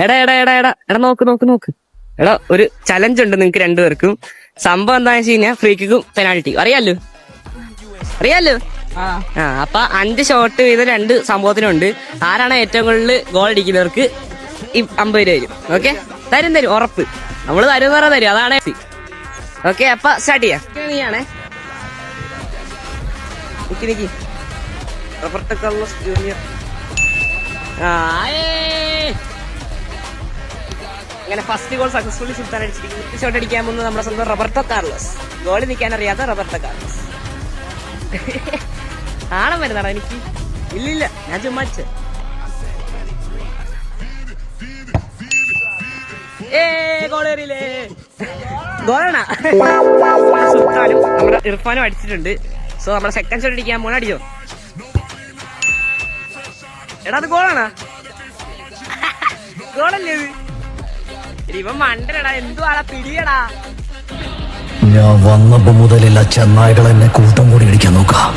എടാ എടാ എടാ എടാ എടാ നോക്ക് നോക്ക് നോക്ക്. എടാ ഒരു ചലഞ്ച് ഉണ്ട് നിങ്ങക്ക് രണ്ടുപേർക്കും. സംഭവം എന്താണെന്ന് വെച്ച് കഴിഞ്ഞാൽ ഫ്രീ കിക്കും പെനാൽറ്റി അറിയാലോ. അപ്പൊ 5 ഷോട്ട് വീതം 2 സംഭവത്തിനുണ്ട്. ആരാണ് ഏറ്റവും കൂടുതൽ ഗോൾ അടിക്കുന്നവർക്ക് 50 രൂപ വരും. ഓക്കെ, തരും ഉറപ്പ്. നമ്മള് തരും പറഞ്ഞാൽ തരും, അതാണ്. ഓക്കെ, അപ്പൊ സ്റ്റാർട്ട് ചെയ്യാം. നീയാണേ നിക്ക് റോബർട്ടോ കാർലോസ് ജൂനിയർ. അങ്ങനെ ഫസ്റ്റ് ഗോൾ സക്സസ്ഫുള്ളി സുൽത്താൻ അടിച്ചിരിക്കുന്നു. ഷോട്ട് അടിക്കാൻ പോകുന്നത് നമ്മുടെ സ്വന്തം റോബർട്ടോ കാർലോസ്. ഗോളി നിൽക്കാൻ അറിയാത്ത റോബർട്ടോ കാർലോസ്. ആണം വരുന്നാടാ എനിക്ക്. ഇല്ലില്ല, ഞാൻ ചുമ്മാ ഗോളാണ്. സുൽത്താനും നമ്മുടെ ഇർഫാനും അടിച്ചിട്ടുണ്ട്. സോ നമ്മുടെ സെക്കൻഡ് ഷോട്ട് അടിക്കാൻ പോണ. അടിച്ചോ എടാ, അത് ഗോളാണോ? ഗോളല്ലേ ഇത്? ഇവൻ മണ്ടനടാ, എന്തുവാടാ പിടിയടാ. ഞാൻ വന്നപ്പോ മുതലില്ല ചെന്നായികൾ എന്നെ കൂട്ടം കൂടി ഇടിക്കാൻ നോക്കാം.